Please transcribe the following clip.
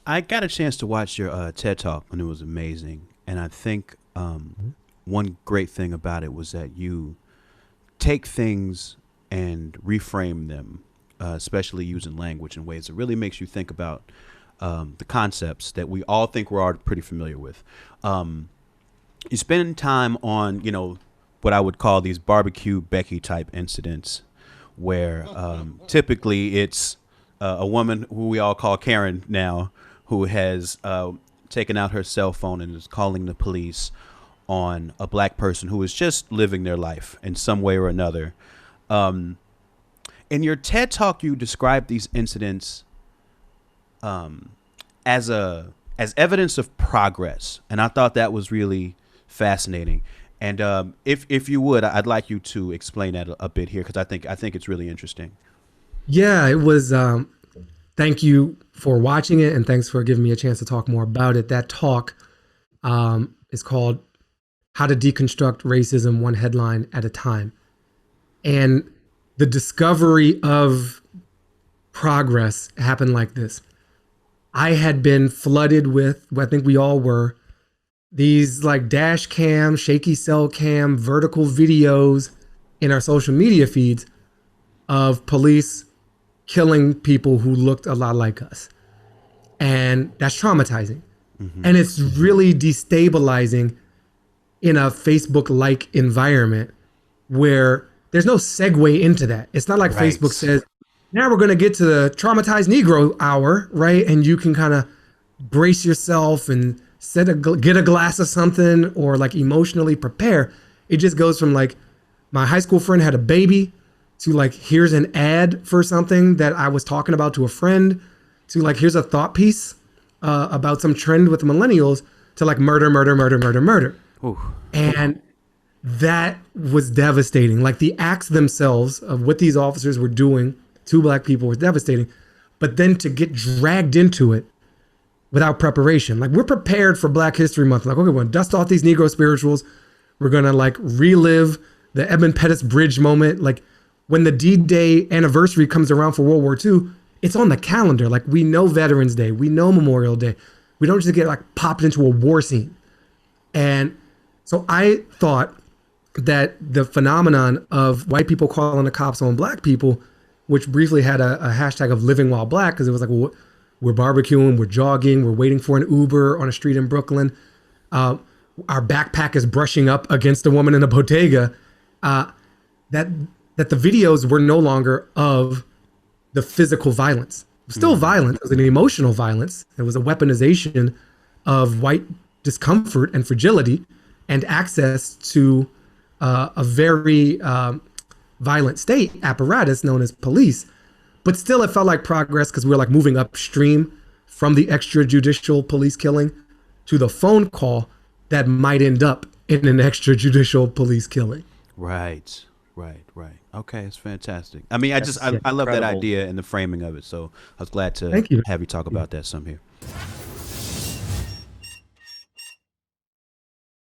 I got a chance to watch your TED Talk and it was amazing. And I think one great thing about it was that you take things and reframe them, especially using language in ways that really makes you think about the concepts that we all think we're already pretty familiar with. You spend time on, what I would call these barbecue Becky type incidents where typically it's a woman who we all call Karen now who has taken out her cell phone and is calling the police on a black person who is just living their life in some way or another. In your TED Talk, you describe these incidents as evidence of progress, and I thought that was really fascinating. And if you would, I'd like you to explain that a bit here because I think it's really interesting. Yeah, it was. Thank you for watching it, and thanks for giving me a chance to talk more about it. That talk is called "How to Deconstruct Racism One Headline at a Time," and the discovery of progress happened like this. I had been flooded with, I think we all were, these like dash cam, shaky cell cam, vertical videos in our social media feeds of police killing people who looked a lot like us. And that's traumatizing. And it's really destabilizing in a Facebook-like environment where there's no segue into that. It's not like Right. Facebook says, now we're going to get to the traumatized Negro hour, right? And you can kind of brace yourself and get a glass of something or like emotionally prepare. It just goes from like my high school friend had a baby to like here's an ad for something that I was talking about to a friend to like here's a thought piece about some trend with millennials to like murder, murder, murder, murder, murder. Ooh. And that was devastating. Like the acts themselves of what these officers were doing to black people was devastating. But then to get dragged into it without preparation. Like we're prepared for Black History Month. Like, okay, we're gonna dust off these Negro spirituals. We're gonna like relive the Edmund Pettus Bridge moment. Like when the D-Day anniversary comes around for World War II, it's on the calendar. Like we know Veterans Day, we know Memorial Day. We don't just get like popped into a war scene. And so I thought that the phenomenon of white people calling the cops on black people, which briefly had a hashtag of living while black, because it was like, well, we're barbecuing, we're jogging, we're waiting for an Uber on a street in Brooklyn. Our backpack is brushing up against a woman in a bodega. That the videos were no longer of the physical violence. It was still violent. It was an emotional violence. It was a weaponization of white discomfort and fragility and access to a very violent state apparatus known as police. But still, it felt like progress because we were like moving upstream from the extrajudicial police killing to the phone call that might end up in an extrajudicial police killing. Right. Right. Okay, it's fantastic. I mean, I love that Incredible. idea and the framing of it. So I was glad to Thank you. have you talk about that some here.